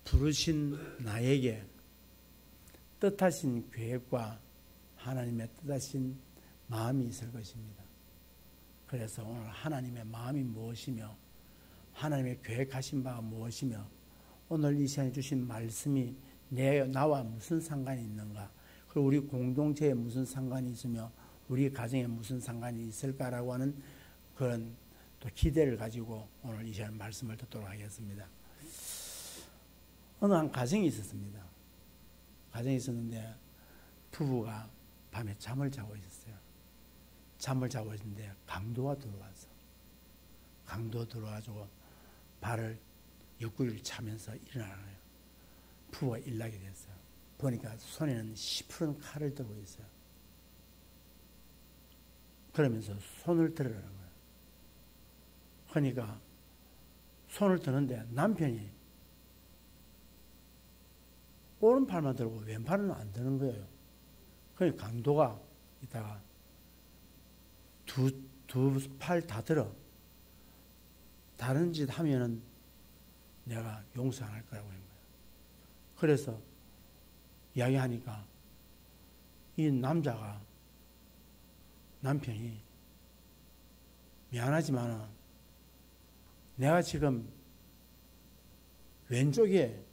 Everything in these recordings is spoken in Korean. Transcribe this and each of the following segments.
부르신 나에게 뜻하신 계획과 하나님의 뜻하신 마음이 있을 것입니다. 그래서 오늘 하나님의 마음이 무엇이며 하나님의 계획하신 바가 무엇이며 오늘 이 시간에 주신 말씀이 나와 무슨 상관이 있는가, 그리고 우리 공동체에 무슨 상관이 있으며 우리 가정에 무슨 상관이 있을까라고 하는 그런 또 기대를 가지고 오늘 이 시간 말씀을 듣도록 하겠습니다. 어느 한 가정이 있었습니다. 가정이 있었는데 부부가 밤에 잠을 자고 있었어요. 잠을 자고 있는데 강도가 들어와가지고 발을 옆구리를 차면서 일어나는 거예요. 부부가 일어나게 됐어요. 보니까 손에는 시푸른 칼을 들고 있어요. 그러면서 손을 들으라는 거예요. 그러니까 손을 드는데 남편이 오른팔만 들고 왼팔은 안 드는 거예요. 그러니까 강도가 이따가 두 팔 다 들어. 다른 짓 하면은 내가 용서 안 할 거라고 하는 거예요. 그래서 이야기하니까 이 남편이 미안하지만 내가 지금 왼쪽에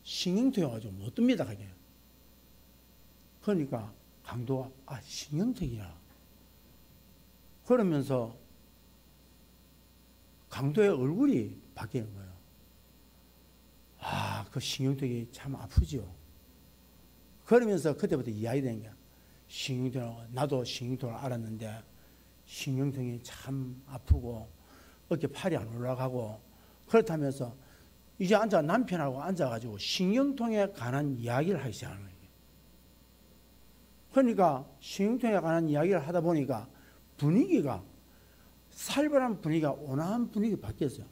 신경통이어가지고 못 듭니다. 그게. 그러니까 강도가 신경통이야. 그러면서 강도의 얼굴이 바뀌는 거예요. 그 신경통이 참 아프죠. 그러면서 그때부터 이야기된 게 신경통이라고, 나도 신경통을 알았는데 신경통이 참 아프고 어깨 팔이 안 올라가고 그렇다면서 이제 남편하고 앉아가지고 신경통에 관한 이야기를 하기 시작하는 거예요. 그러니까 신경통에 관한 이야기를 하다 보니까 분위기가 살벌한 분위기가 온화한 분위기가 바뀌었어요.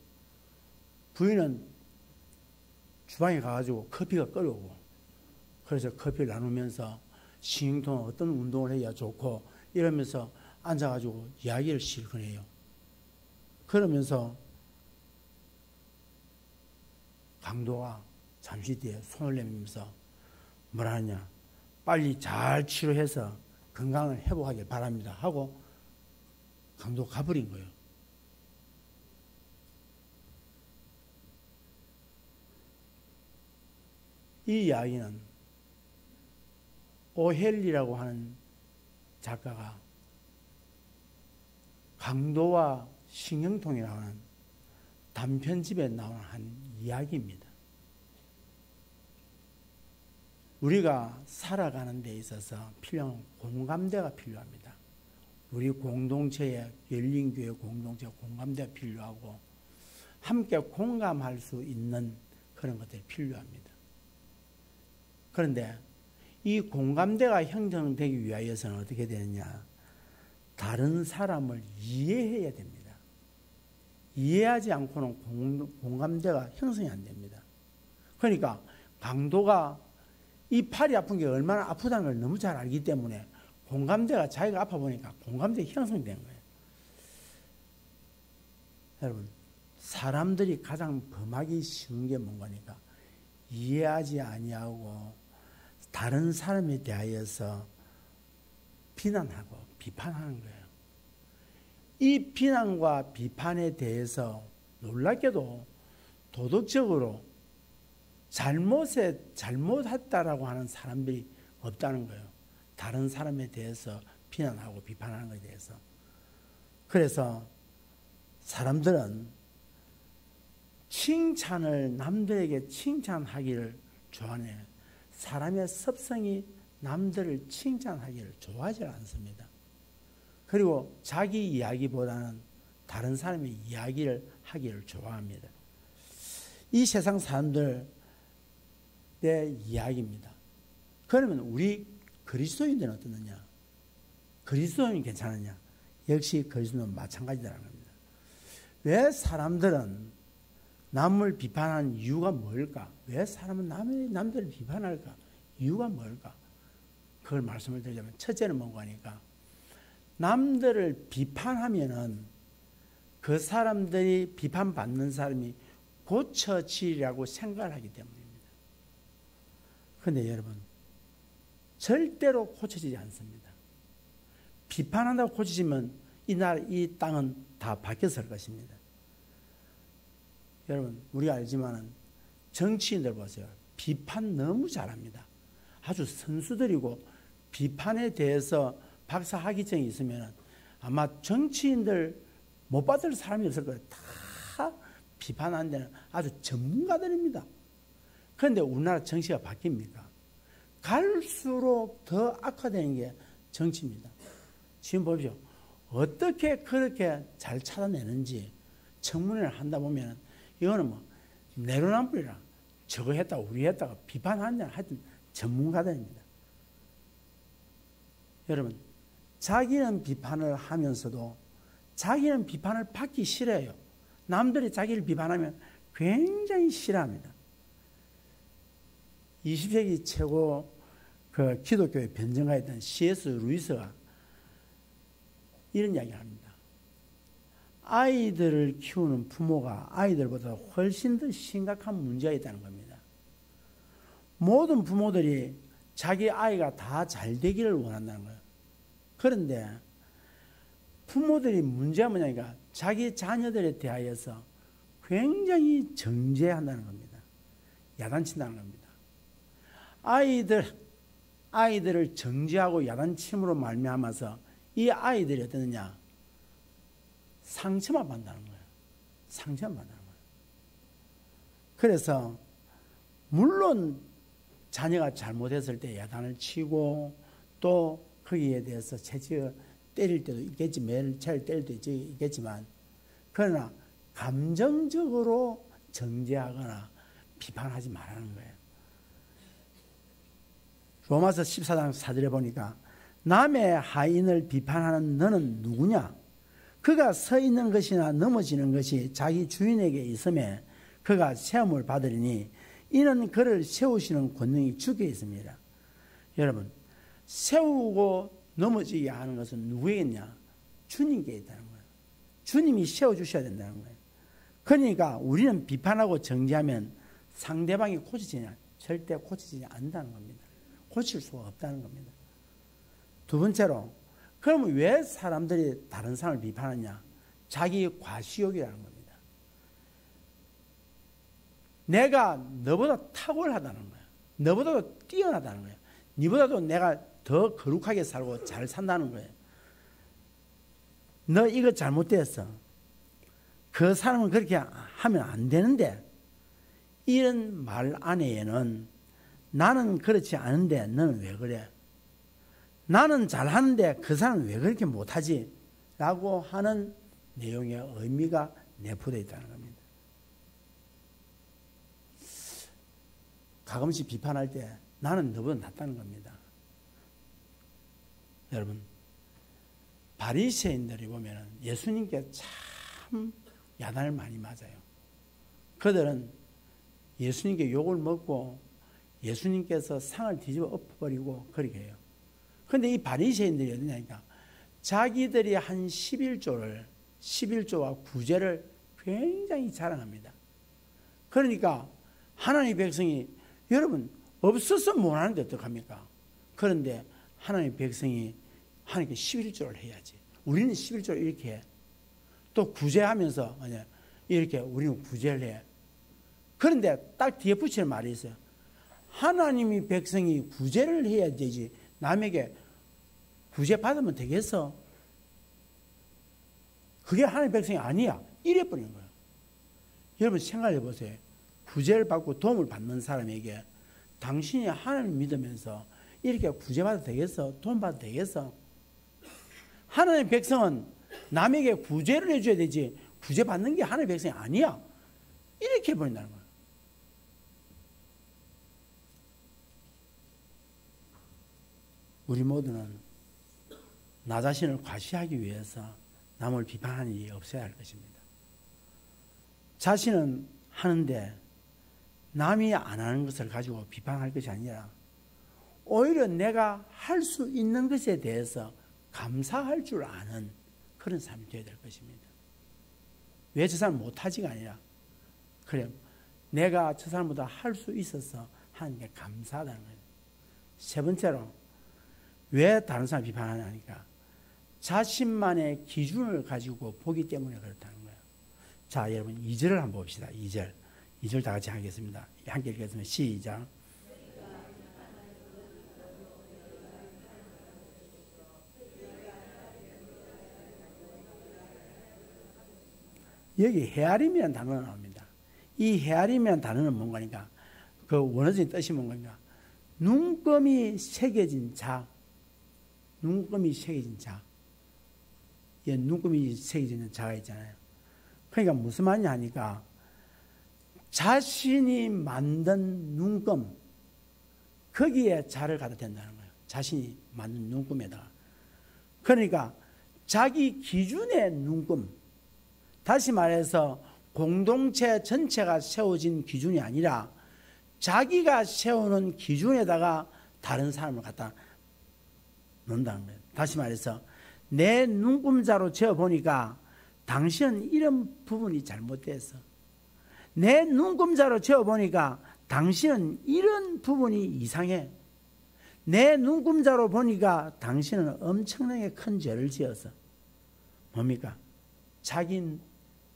부인은 주방에 가가지고 커피가 끓어오고 그래서 커피를 나누면서 신경통은 어떤 운동을 해야 좋고 이러면서 앉아가지고 이야기를 실컷 해요. 그러면서 강도가 잠시 뒤에 손을 내밀면서 뭐라 하냐, 빨리 잘 치료해서 건강을 회복하길 바랍니다 하고 강도가 가버린 거예요. 이 이야기는 오헬리라고 하는 작가가 강도와 신경통이라고 하는 단편집에 나오는 한 이야기입니다. 우리가 살아가는 데 있어서 필요한 공감대가 필요합니다. 우리 공동체에, 열린교회 공동체 공감대가 필요하고 함께 공감할 수 있는 그런 것들이 필요합니다. 그런데 이 공감대가 형성되기 위하여서는 어떻게 되느냐, 다른 사람을 이해해야 됩니다. 이해하지 않고는 공감대가 형성이 안 됩니다. 그러니까 강도가 이 팔이 아픈 게 얼마나 아프다는 걸 너무 잘 알기 때문에 공감대가, 자기가 아파 보니까 공감대가 형성된 거예요. 여러분, 사람들이 가장 범하기 쉬운 게 뭔가니까 이해하지 아니하고 다른 사람에 대하여서 비난하고 비판하는 거예요. 이 비난과 비판에 대해서 놀랍게도 도덕적으로 잘못했다라고 하는 사람들이 없다는 거예요. 다른 사람에 대해서 비난하고 비판하는 것에 대해서. 그래서 사람들은 남들에게 칭찬하기를 좋아해요. 사람의 습성이 남들을 칭찬하기를 좋아하지 않습니다. 그리고 자기 이야기보다는 다른 사람의 이야기를 하기를 좋아합니다. 이 세상 사람들의 이야기입니다. 그러면 우리 그리스도인들은 어떻느냐? 그리스도인이 괜찮으냐? 역시 그리스도는 마찬가지라는 겁니다. 왜 사람들은 남을 비판하는 이유가 뭘까? 왜 사람은 남들을 비판할까? 이유가 뭘까? 그걸 말씀을 드리자면 첫째는 뭔가 하니까 남들을 비판하면은 그 사람들이 비판받는 사람이 고쳐지리라고 생각을 하기 때문입니다. 그런데 여러분, 절대로 고쳐지지 않습니다. 비판한다고 고쳐지면 이 땅은 다 바뀌었을 것입니다. 여러분, 우리가 알지만은 정치인들 보세요. 비판 너무 잘합니다. 아주 선수들이고 비판에 대해서 박사 학위증이 있으면 아마 정치인들 못 받을 사람이 없을 거예요. 다 비판하는 데는 아주 전문가들입니다. 그런데 우리나라 정치가 바뀝니까? 갈수록 더 악화되는 게 정치입니다. 지금 보십시오. 어떻게 그렇게 잘 찾아내는지 청문회를 한다 보면 이거는 뭐 내로남불이라 저거 했다고 우리 했다고 비판하는 데는 하여튼 전문가들입니다. 여러분, 자기는 비판을 하면서도 자기는 비판을 받기 싫어요. 남들이 자기를 비판하면 굉장히 싫어합니다. 20세기 최고 그 기독교의 변증가였던 C.S. 루이스가 이런 이야기를 합니다. 아이들을 키우는 부모가 아이들보다 훨씬 더 심각한 문제가 있다는 겁니다. 모든 부모들이 자기 아이가 다 잘 되기를 원한다는 거예요. 그런데 부모들이 문제가 뭐냐니까 자기 자녀들에 대하여서 굉장히 정죄한다는 겁니다. 야단친다는 겁니다. 아이들을 정죄하고 야단침으로 말미암아서 이 아이들이 어떠느냐? 상처만 받는다는 거예요. 상처만 받는다는 거예요. 그래서 물론 자녀가 잘못했을 때 야단을 치고 또 거기에 대해서 채찍을 때릴 때도 있겠지, 매를 채를 때릴 때도 있겠지만 그러나 감정적으로 정죄하거나 비판하지 말라는 거예요. 로마서 14장 4절에 보니까 남의 하인을 비판하는 너는 누구냐? 그가 서 있는 것이나 넘어지는 것이 자기 주인에게 있음에 그가 세움을 받으리니 이는 그를 세우시는 권능이 주께 있습니다. 여러분, 세우고 넘어지게 하는 것은 누구에게냐? 주님께 있다는 거예요. 주님이 세워주셔야 된다는 거예요. 그러니까 우리는 비판하고 정죄하면 상대방이 고쳐지냐? 절대 고쳐지지 않는다는 겁니다. 고칠 수가 없다는 겁니다. 두 번째로, 그러면 왜 사람들이 다른 사람을 비판하냐? 자기 과시욕이라는 겁니다. 내가 너보다 탁월하다는 거야. 너보다도 뛰어나다는 거야. 너보다도 내가 더 거룩하게 살고 잘 산다는 거예요. 너 이거 잘못됐어. 그 사람은 그렇게 하면 안 되는데 이런 말 안에는 나는 그렇지 않은데 너는 왜 그래? 나는 잘하는데 그 사람은 왜 그렇게 못하지? 라고 하는 내용의 의미가 내포되어 있다는 겁니다. 가끔씩 비판할 때 나는 너보다 낫다는 겁니다. 여러분, 바리새인들이 보면 예수님께 참 야단을 많이 맞아요. 그들은 예수님께 욕을 먹고 예수님께서 상을 뒤집어 엎어버리고 그렇게 해요. 그런데 이 바리새인들이 어디냐니까 자기들이 한 11조와 구제를 굉장히 자랑합니다. 그러니까 하나님의 백성이 여러분 없어서 못하는데 어떡합니까? 그런데 하나님의 백성이 하나님께 11조를 해야지. 우리는 11조를 이렇게 해. 또 구제하면서 이렇게 우리는 구제를 해. 그런데 딱 뒤에 붙이는 말이 있어요. 하나님이 백성이 구제를 해야 되지 남에게 구제 받으면 되겠어? 그게 하나님의 백성이 아니야. 이래버리는 거예요. 여러분 생각해 보세요. 구제를 받고 도움을 받는 사람에게 당신이 하나님을 믿으면서 이렇게 구제받아도 되겠어? 도움 받아도 되겠어? 하나님의 백성은 남에게 구제를 해줘야 되지 구제받는 게 하나님의 백성이 아니야. 이렇게 해버린다는 거예요. 우리 모두는 나 자신을 과시하기 위해서 남을 비판하는 일이 없어야 할 것입니다. 자신은 하는데 남이 안 하는 것을 가지고 비판할 것이 아니라 오히려 내가 할 수 있는 것에 대해서 감사할 줄 아는 그런 사람이 되어야 될 것입니다. 왜 저 사람 못하지가 아니라 그래 내가 저 사람보다 할 수 있어서 하나님께 감사하다는 거예요. 세 번째로 왜 다른 사람 비판하냐니까 자신만의 기준을 가지고 보기 때문에 그렇다는 거예요. 자, 여러분 2절을 한번 봅시다. 2절 다 같이 하겠습니다. 함께 읽겠습니다. 시작. 여기 헤아림이라는 단어가 나옵니다. 이 헤아림이라는 단어는 뭔가니까 그 원어적인 뜻이 뭔가니까 눈금이 새겨진 자. 눈금이 새겨진 자. 예, 눈금이 새겨진 자가 있잖아요. 그러니까 무슨 말이냐 하니까 자신이 만든 눈금 거기에 자를 갖다 댄다는 거예요. 자신이 만든 눈금에다가. 그러니까 자기 기준의 눈금, 다시 말해서 공동체 전체가 세워진 기준이 아니라 자기가 세우는 기준에다가 다른 사람을 갖다 놓는다는 거예요. 다시 말해서 내 눈금자로 재어보니까 당신은 이런 부분이 잘못됐어. 내 눈금자로 재어보니까 당신은 이런 부분이 이상해. 내 눈금자로 보니까 당신은 엄청나게 큰 죄를 지었어. 뭡니까? 자기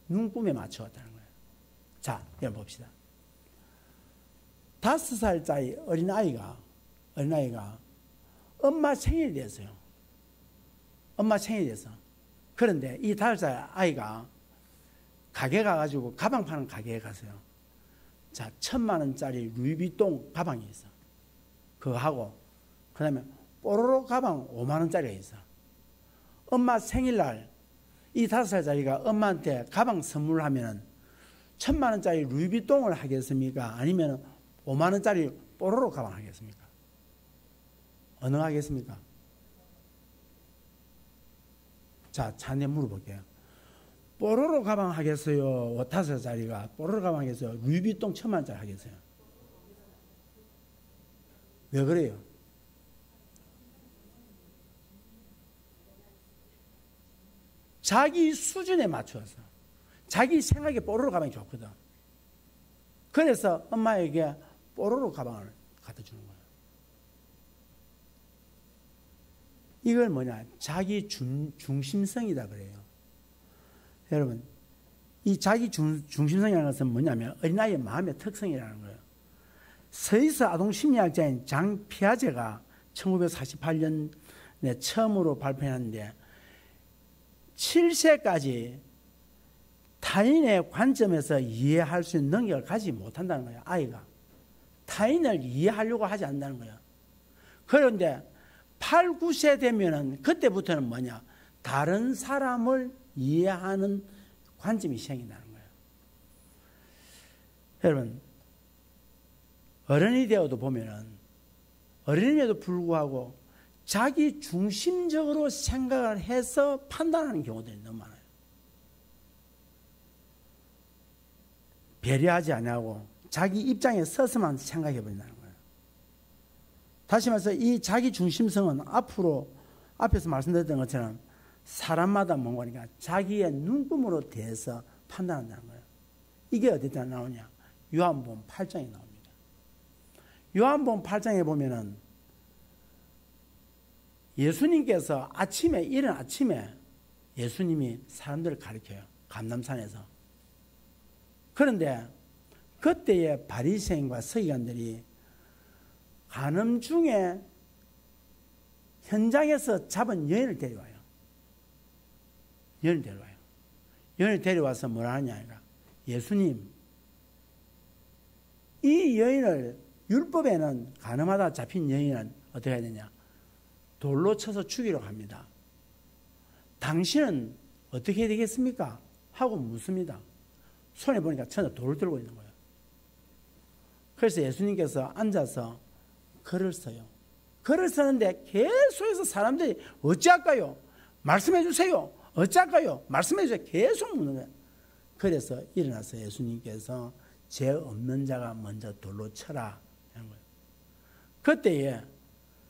눈금에 맞춰왔다는 거예요. 자, 여러분 봅시다. 5살짜리 어린아이가 엄마 생일이 됐어요. 엄마 생일이 됐어. 그런데 이 5살 아이가 가게 가가지고 가방 파는 가게에 갔어요. 자, 1,000만 원짜리 루이비통 가방이 있어. 그거 하고 그 다음에 뽀로로 가방 5만 원짜리가 있어. 엄마 생일날 이 5살짜리가 엄마한테 가방 선물하면 1,000만 원짜리 루이비통을 하겠습니까? 아니면 5만 원짜리 뽀로로 가방 하겠습니까? 어느 하겠습니까? 자, 자네 물어볼게요. 뽀로로 가방 하겠어요? 5살짜리가 뽀로로 가방 하겠어요? 루이비통 1,000만 원짜리 하겠어요? 왜 그래요? 자기 수준에 맞춰서 자기 생각에 뽀로로 가방이 좋거든. 그래서 엄마에게 뽀로로 가방을 갖다 주는 거예요. 이걸 뭐냐? 자기 중심성이다 그래요. 여러분, 이 자기 중심성이라는 것은 뭐냐면 어린아이의 마음의 특성이라는 거예요. 스위스 아동심리학자인 장 피아제가 1948년에 처음으로 발표했는데 7세까지 타인의 관점에서 이해할 수 있는 능력을 가지지 못한다는 거예요. 아이가. 타인을 이해하려고 하지 않는다는 거예요. 그런데 8, 9세 되면은 그때부터는 뭐냐? 다른 사람을 이해하는 관점이 생긴다는 거예요. 여러분, 어른이 되어도 보면은 어른임에도 불구하고 자기 중심적으로 생각을 해서 판단하는 경우들이 너무 많아요. 배려하지 않고 자기 입장에 서서만 생각해 버린다는 거예요. 다시 말해서 이 자기 중심성은 앞에서 말씀드렸던 것처럼 사람마다 뭔가니까 자기의 눈금으로 대해서 판단한다는 거예요. 이게 어디다 나오냐? 요한복음 8장에 나옵니다. 요한복음 8장에 보면은 예수님께서 이른 아침에 예수님이 사람들을 가르쳐요. 감람산에서. 그런데 그때의 바리새인과 서기관들이 간음 중에 현장에서 잡은 여인을 데려와요. 여인을 데려와서 뭐라 하냐? 예수님, 이 여인을 율법에는 간음하다 잡힌 여인은 어떻게 해야 되냐? 돌로 쳐서 죽이려고 합니다. 당신은 어떻게 해야 되겠습니까? 하고 묻습니다. 손에 보니까 전에 돌을 들고 있는 거예요. 그래서 예수님께서 앉아서 글을 써요. 글을 쓰는데 계속해서 사람들이 어찌할까요? 말씀해 주세요. 어찌할까요? 말씀해 주세요. 계속 묻는 거예요. 그래서 일어나서 예수님께서 죄 없는 자가 먼저 돌로 쳐라 하는 거예요. 그때에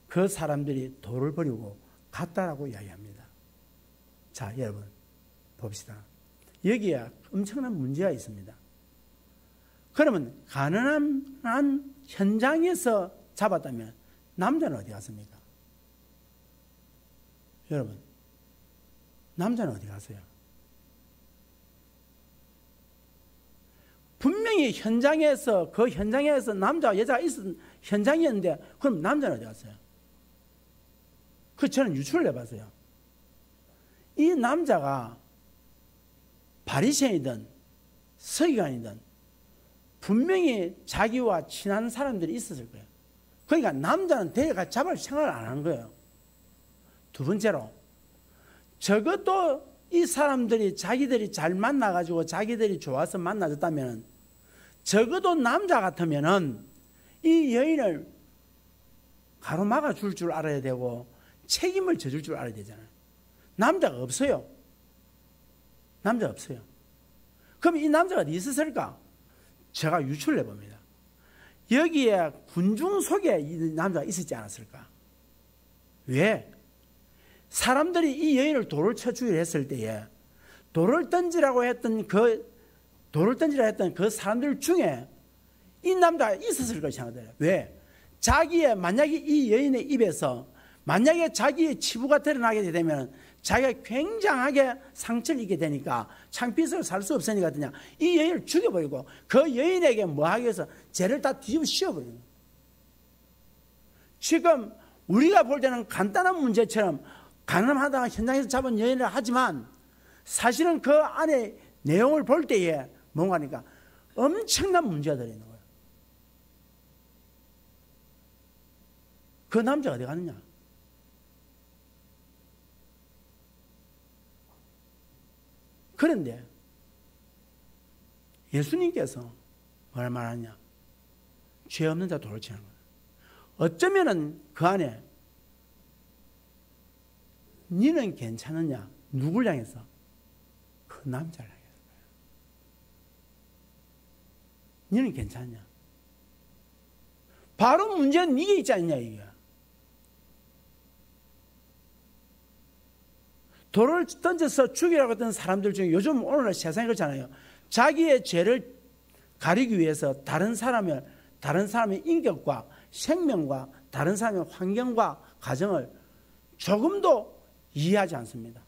그 사람들이 돌을 버리고 갔다라고 이야기합니다. 자, 여러분 봅시다. 여기에 엄청난 문제가 있습니다. 그러면 가난한 현장에서 잡았다면 남자는 어디 갔습니까? 여러분, 남자는 어디 갔어요? 분명히 현장에서, 그 현장에서 남자와 여자가 있었던 현장이었는데, 그럼 남자는 어디 갔어요? 그 저는 유추를 해봤어요. 이 남자가 바리새인이든 서기관이든 분명히 자기와 친한 사람들이 있었을 거예요. 그러니까 남자는 데려가 잡을 생각을 안 한 거예요. 두 번째로, 적어도 이 사람들이 자기들이 잘 만나가지고 자기들이 좋아서 만나졌다면 적어도 남자 같으면은 이 여인을 가로막아 줄 줄 알아야 되고 책임을 져줄 줄 알아야 되잖아요. 남자가 없어요. 남자가 없어요. 그럼 이 남자가 어디 있었을까? 제가 유추를 해봅니다. 여기에 군중 속에 이 남자가 있었지 않았을까? 왜? 사람들이 이 여인을 돌을 쳐 죽이려 했을 때에 돌을 던지라고 했던 그 사람들 중에 이 남자가 있었을 것이 생각돼요. 왜? 만약에 이 여인의 입에서 만약에 자기의 치부가 드러나게 되면 자기가 굉장하게 상처를 입게 되니까 창피해서 살 수 없으니까 그냥 이 여인을 죽여버리고 그 여인에게 뭐 하기 위해서 죄를 다 뒤집어 씌워버리는 거예요. 지금 우리가 볼 때는 간단한 문제처럼 가늠하다가 현장에서 잡은 여인을 하지만 사실은 그 안에 내용을 볼 때에 뭔가니까 엄청난 문제가 들어있는 거예요. 그 남자가 어디 갔느냐? 그런데 예수님께서 뭘 말하냐? 죄 없는 자 돌을 치는 거예요. 어쩌면은 그 안에 니는 괜찮으냐? 누굴 향해서? 그 남자를 향해서. 니는 괜찮냐? 바로 문제는 이게 있지 않냐 이게. 돌을 던져서 죽이라고 했던 사람들 중에 요즘 오늘날 세상에 그렇잖아요. 자기의 죄를 가리기 위해서 다른 사람의 인격과 생명과 다른 사람의 환경과 가정을 조금도 이해하지 않습니다.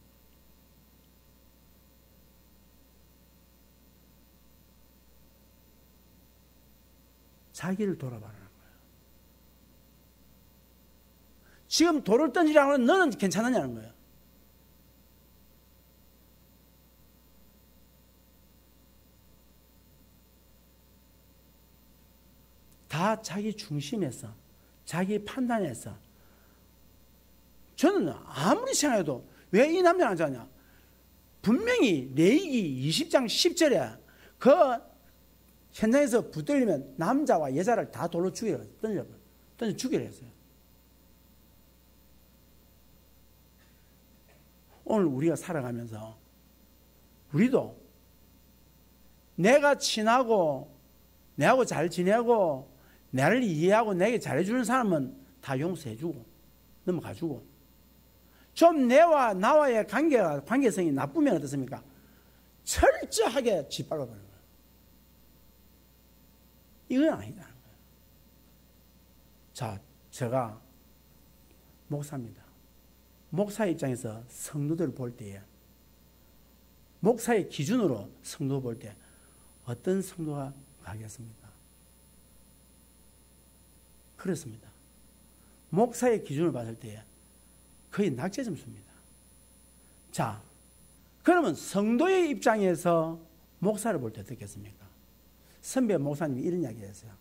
자기를 돌아봐라는 거예요. 지금 돌을 던지라고 하면 너는 괜찮느냐는 거예요. 다 자기 중심에서 자기 판단에서 저는 아무리 생각해도 왜 이 남자는 안 자냐? 분명히 레위기 20장 10절에 그 현장에서 붙들리면 남자와 여자를 다 돌로 죽이라 던져 죽이라 했어요. 오늘 우리가 살아가면서 우리도 내가 친하고 내하고 잘 지내고 나를 이해하고 내게 잘해주는 사람은 다 용서해주고 넘어가주고 좀 나와의 관계성이 나쁘면 어떻습니까? 철저하게 짓밟아버리는 거예요. 이건 아니다는 거예요. 자, 제가 목사입니다. 목사 입장에서 성도들을 볼 때에 목사의 기준으로 성도 볼 때 어떤 성도가 가겠습니까? 그렇습니다. 목사의 기준을 봤을 때 거의 낙제 점수입니다. 자, 그러면 성도의 입장에서 목사를 볼 때 어떻겠습니까? 선배 목사님이 이런 이야기 했어요.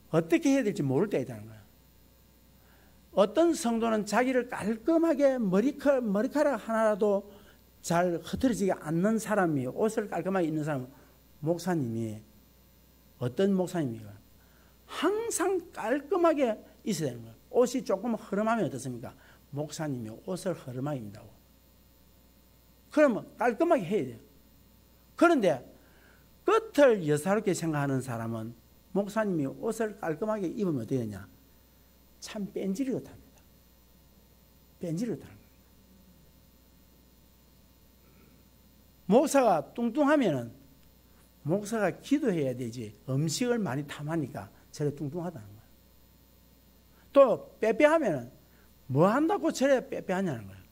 어떻게 해야 될지 모를 때가 있다는 거예요. 어떤 성도는 자기를 깔끔하게 머리카락 하나라도 잘 흐트러지지 않는 사람이 옷을 깔끔하게 입는 사람은 목사님이 어떤 목사님입니까? 항상 깔끔하게 있어야 되는 거예요. 옷이 조금 허름하면 어떻습니까? 목사님이 옷을 허름하게 입는다고. 그러면 깔끔하게 해야 돼요. 그런데 끝을 여사롭게 생각하는 사람은 목사님이 옷을 깔끔하게 입으면 어떻게 되냐? 참 뺀질이듯합니다. 뺀질이듯하는 거예요. 목사가 뚱뚱하면은 목사가 기도해야 되지 음식을 많이 탐하니까 저래 뚱뚱하다는 거예요. 또 빼빼하면 뭐 한다고 저래 빼빼하냐는 거예요.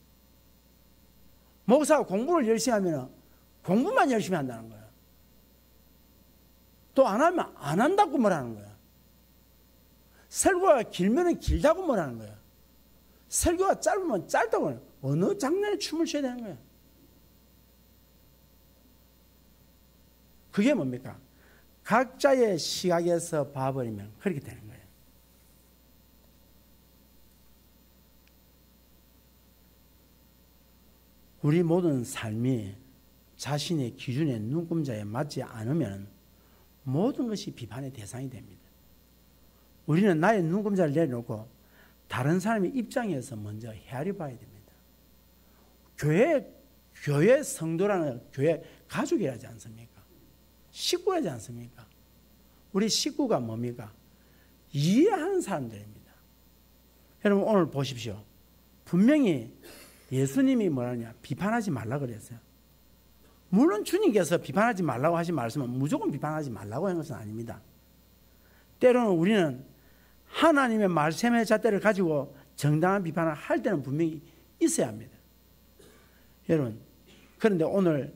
목사가 공부를 열심히 하면 공부만 열심히 한다는 거예요. 또 안 하면 안 한다고 뭐라는 거예요. 설교가 길면 길다고 뭐라는 거예요. 설교가 짧으면 짧다고 하는 거예요. 어느 장면에 춤을 춰야 되는 거예요. 그게 뭡니까? 각자의 시각에서 봐버리면 그렇게 되는 거예요. 우리 모든 삶이 자신의 기준의 눈금자에 맞지 않으면 모든 것이 비판의 대상이 됩니다. 우리는 나의 눈금자를 내려놓고 다른 사람의 입장에서 먼저 헤아려 봐야 됩니다. 교회 성도라는 교회 가족이라지 않습니까? 식구라지 않습니까? 우리 식구가 뭡니까? 이해하는 사람들입니다. 여러분 오늘 보십시오. 분명히 예수님이 뭐라냐? 비판하지 말라 그랬어요. 물론 주님께서 비판하지 말라고 하신 말씀은 무조건 비판하지 말라고 한 것은 아닙니다. 때로는 우리는 하나님의 말씀의 잣대를 가지고 정당한 비판을 할 때는 분명히 있어야 합니다. 여러분, 그런데 오늘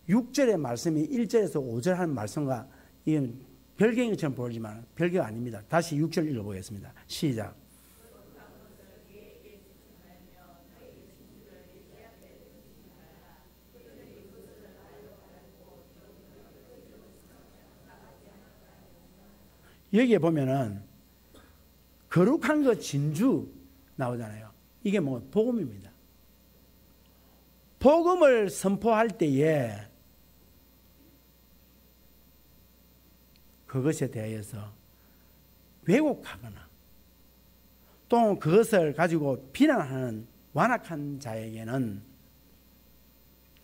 6절의 말씀이 1절에서 5절 하는 말씀과 이건 별개인 것처럼 보이지만 별개가 아닙니다. 다시 6절 읽어보겠습니다. 시작. 여기에 보면은 거룩한 것 진주 나오잖아요. 이게 뭐 복음입니다. 복음을 선포할 때에 그것에 대해서 왜곡하거나 또 그것을 가지고 비난하는 완악한 자에게는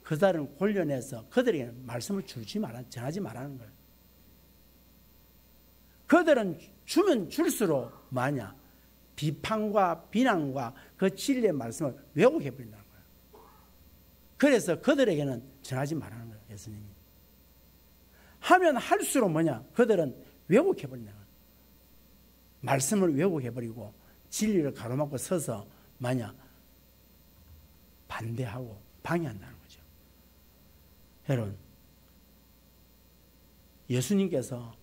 그들은 골려내서 그들에게 말씀을 전하지 말라는 거예요. 그들은 주면 줄수록 뭐냐? 비판과 비난과 그 진리의 말씀을 왜곡해버린다는 거예요. 그래서 그들에게는 전하지 말라는 거예요. 예수님이. 하면 할수록 뭐냐? 그들은 왜곡해버린다는 거예요. 말씀을 왜곡해버리고 진리를 가로막고 서서 뭐냐? 반대하고 방해한다는 거죠. 여러분, 예수님께서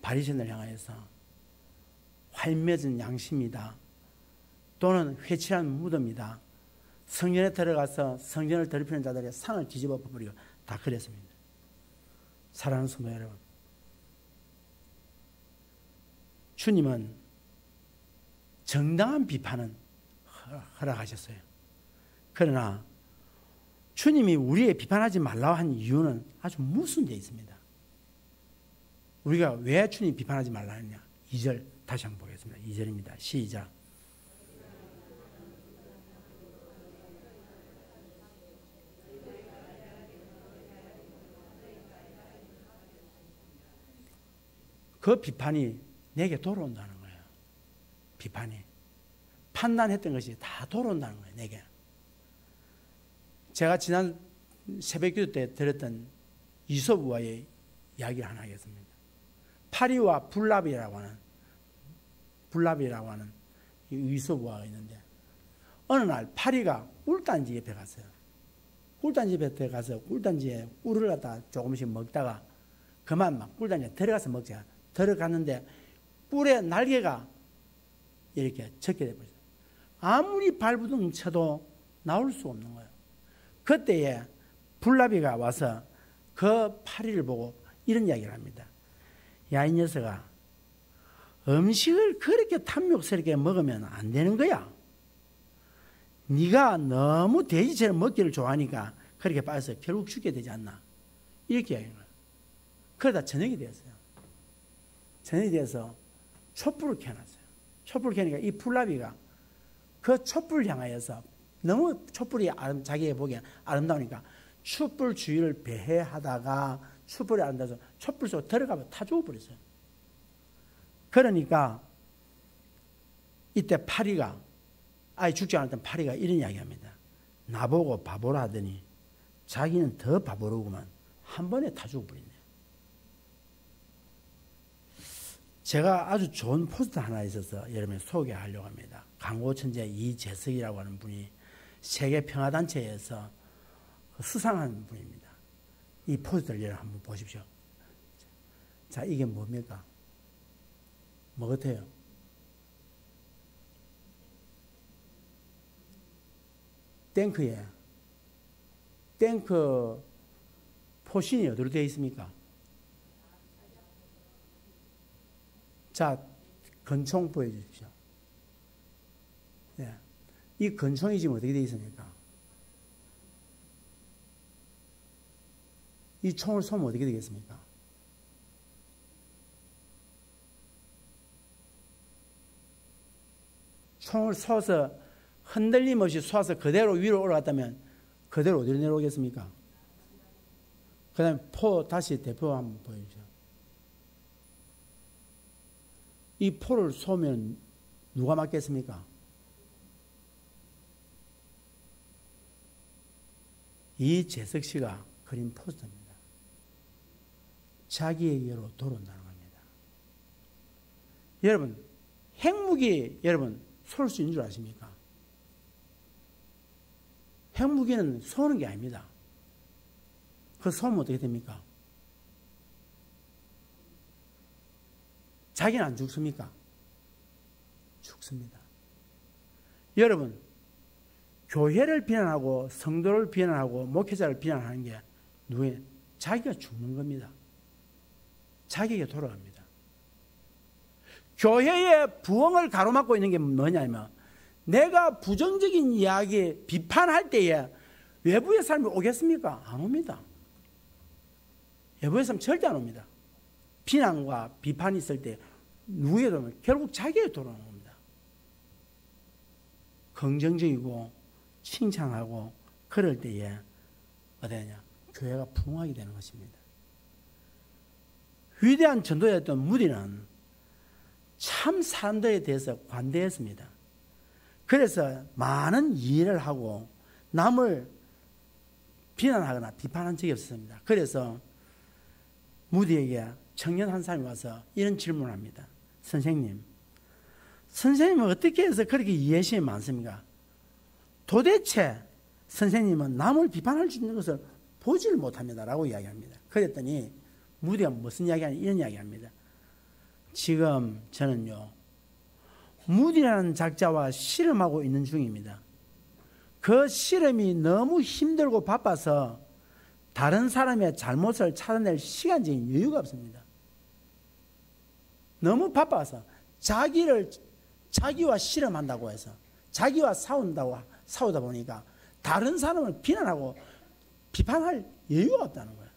바리새인을 향하여서 활맺은 양심이다. 또는 회칠한 무덤이다. 성전에 들어가서 성전을 더럽히는 자들의 상을 뒤집어 버리고 다 그랬습니다. 사랑하는 성도 여러분, 주님은 정당한 비판은 허락하셨어요. 그러나 주님이 우리의 비판하지 말라고 한 이유는 아주 무슨 데 있습니다. 우리가 왜 주님 비판하지 말라 했냐? 2절 다시 한번 보겠습니다. 2절입니다. 시작. 그 비판이 내게 돌아온다는 거예요. 비판이. 판단했던 것이 다 돌아온다는 거예요. 내게. 제가 지난 새벽기도 때 들었던 이솝우화의 이야기를 하나 하겠습니다. 파리와 불랍이라고 하는 이솝우화가 있는데 어느 날 파리가 꿀단지 옆에 갔어요. 꿀단지 옆에 가서 꿀단지에 꿀을 갖다 조금씩 먹다가 그만 막 꿀단지에 들어가서 먹자. 들어갔는데 꿀의 날개가 이렇게 적게 돼버렸어요. 아무리 발부둥 쳐도 나올 수 없는 거예요. 그때에 불나비가 와서 그 파리를 보고 이런 이야기를 합니다. 야, 이 녀석아, 음식을 그렇게 탐욕스럽게 먹으면 안 되는 거야. 네가 너무 돼지처럼 먹기를 좋아하니까 그렇게 빠져서 결국 죽게 되지 않나. 이렇게 이야기하는 거예요. 그러다 저녁이 되었어요. 저녁이 되어서 촛불을 켜놨어요. 촛불을 켜니까 이 풀나비가 그 촛불을 향하여서 너무 촛불이 자기의 보기에 아름다우니까 촛불 주위를 배회하다가 촛불이 아름다워서 촛불 속에 들어가면 타 죽어버렸어요. 그러니까 이때 파리가 아예 죽지 않았던 파리가 이런 이야기합니다. 나보고 바보라 하더니 자기는 더 바보로구만. 한 번에 타 죽어버렸네. 제가 아주 좋은 포스터 하나 있어서 여러분 소개하려고 합니다. 강고 천재 이재석이라고 하는 분이 세계평화단체에서 수상한 분입니다. 이 포스터를 여러분 한번 보십시오. 자, 이게 뭡니까? 뭐 같아요? 탱크에 탱크 포신이 어디로 되어 있습니까? 자, 권총 보여주십시오. 네. 이 권총이 지금 어떻게 되어 있습니까? 이 총을 쏘면 어떻게 되겠습니까? 총을 쏘서 흔들림 없이 쏘아서 그대로 위로 올라갔다면 그대로 어디로 내려오겠습니까? 그 다음에 포 다시 대포 한번 보여주세요. 이 포를 쏘면 누가 맞겠습니까? 이재석 씨가 그린 포스터입니다. 자기에게로 돌아온다는 겁니다. 여러분, 핵무기 여러분 쏠 수 있는 줄 아십니까? 핵무기는 쏘는 게 아닙니다. 그 쏘면 어떻게 됩니까? 자기는 안 죽습니까? 죽습니다. 여러분, 교회를 비난하고 성도를 비난하고 목회자를 비난하는 게 누구예요? 자기가 죽는 겁니다. 자기에게 돌아갑니다. 교회의 부흥을 가로막고 있는 게 뭐냐면 내가 부정적인 이야기 비판할 때에 외부의 사람이 오겠습니까? 안 옵니다. 외부의 사람 절대 안 옵니다. 비난과 비판이 있을 때 누구에게 돌아오면 결국 자기에게 돌아오는 겁니다. 긍정적이고 칭찬하고 그럴 때에 어떠냐? 교회가 부흥하게 되는 것입니다. 위대한 전도자였던 무디는 참 사람들에 대해서 관대했습니다. 그래서 많은 이해를 하고 남을 비난하거나 비판한 적이 없었습니다. 그래서 무디에게 청년 한 사람이 와서 이런 질문을 합니다. 선생님은 어떻게 해서 그렇게 이해심이 많습니까? 도대체 선생님은 남을 비판할 수 있는 것을 보지를 못합니다. 라고 이야기합니다. 그랬더니 무디가 무슨 이야기하냐 이런 이야기합니다. 지금 저는요 무디라는 작자와 씨름하고 있는 중입니다. 그 씨름이 너무 힘들고 바빠서 다른 사람의 잘못을 찾아낼 시간적인 여유가 없습니다. 너무 바빠서 자기와 씨름한다고 해서 자기와 싸우다 보니까 다른 사람을 비난하고 비판할 여유가 없다는 거예요.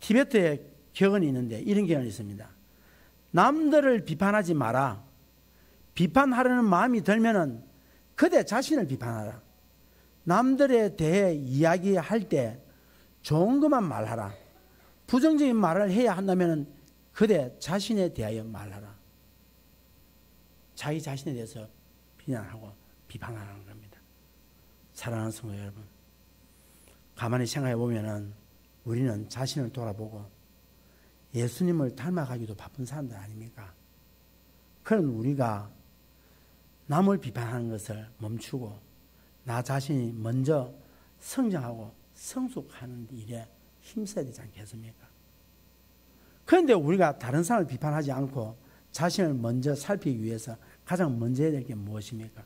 티베트에 격언이 있는데 이런 격언이 있습니다. 남들을 비판하지 마라. 비판하려는 마음이 들면은 그대 자신을 비판하라. 남들에 대해 이야기할 때 좋은 것만 말하라. 부정적인 말을 해야 한다면은 그대 자신에 대하여 말하라. 자기 자신에 대해서 비난하고 비판하라는 겁니다. 사랑하는 성도 여러분, 가만히 생각해 보면은 우리는 자신을 돌아보고 예수님을 닮아가기도 바쁜 사람들 아닙니까? 그런 우리가 남을 비판하는 것을 멈추고 나 자신이 먼저 성장하고 성숙하는 일에 힘써야 되지 않겠습니까? 그런데 우리가 다른 사람을 비판하지 않고 자신을 먼저 살피기 위해서 가장 먼저 해야 될 게 무엇입니까?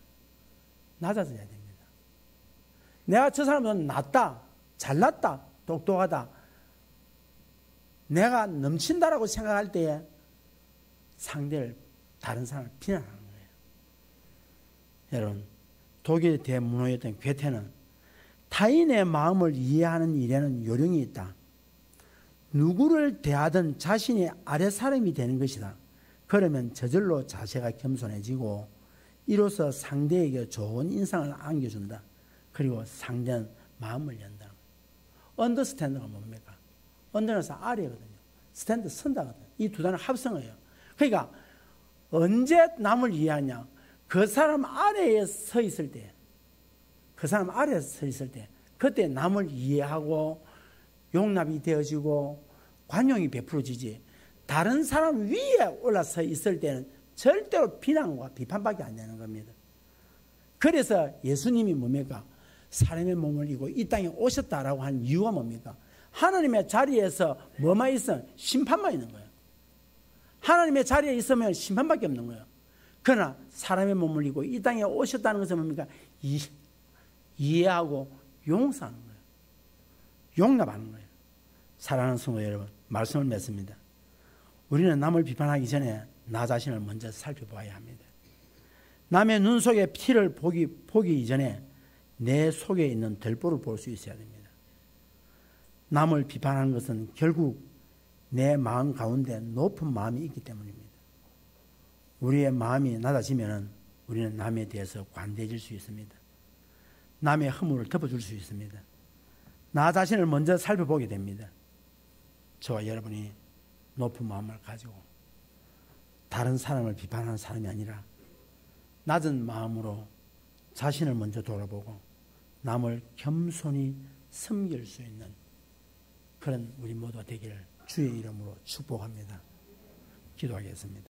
낮아져야 됩니다. 내가 저 사람은 낫다, 잘났다, 똑똑하다, 내가 넘친다라고 생각할 때에 상대를 다른 사람을 비난하는 거예요. 여러분, 독일 대문호였던 괴테는 타인의 마음을 이해하는 일에는 요령이 있다. 누구를 대하든 자신이 아래 사람이 되는 것이다. 그러면 저절로 자세가 겸손해지고 이로써 상대에게 좋은 인상을 안겨준다. 그리고 상대는 마음을 연다. 언더스탠드가 뭡니까? 언더는 아래거든요. 스탠드 선다거든요. 이 두 단어 합성어예요. 그러니까 언제 남을 이해하냐? 그 사람 아래에 서 있을 때, 그때 남을 이해하고 용납이 되어지고 관용이 베풀어지지. 다른 사람 위에 올라서 있을 때는 절대로 비난과 비판밖에 안 되는 겁니다. 그래서 예수님이 뭡니까? 사람의 몸을 입고 이 땅에 오셨다라고 한 이유가 뭡니까? 하나님의 자리에서 뭐만 있으면 심판만 있는 거예요. 하나님의 자리에 있으면 심판밖에 없는 거예요. 그러나 사람의 몸을 입고 이 땅에 오셨다는 것은 뭡니까? 이해하고 용서하는 거예요. 용납하는 거예요. 사랑하는 성도 여러분, 말씀을 맺습니다. 우리는 남을 비판하기 전에 나 자신을 먼저 살펴봐야 합니다. 남의 눈 속에 피를 보기 이전에 내 속에 있는 들보를 볼 수 있어야 됩니다. 남을 비판하는 것은 결국 내 마음 가운데 높은 마음이 있기 때문입니다. 우리의 마음이 낮아지면 우리는 남에 대해서 관대해질 수 있습니다. 남의 허물을 덮어줄 수 있습니다. 나 자신을 먼저 살펴보게 됩니다. 저와 여러분이 높은 마음을 가지고 다른 사람을 비판하는 사람이 아니라 낮은 마음으로 자신을 먼저 돌아보고 남을 겸손히 섬길 수 있는 그런 우리 모두가 되기를 주의 이름으로 축복합니다. 기도하겠습니다.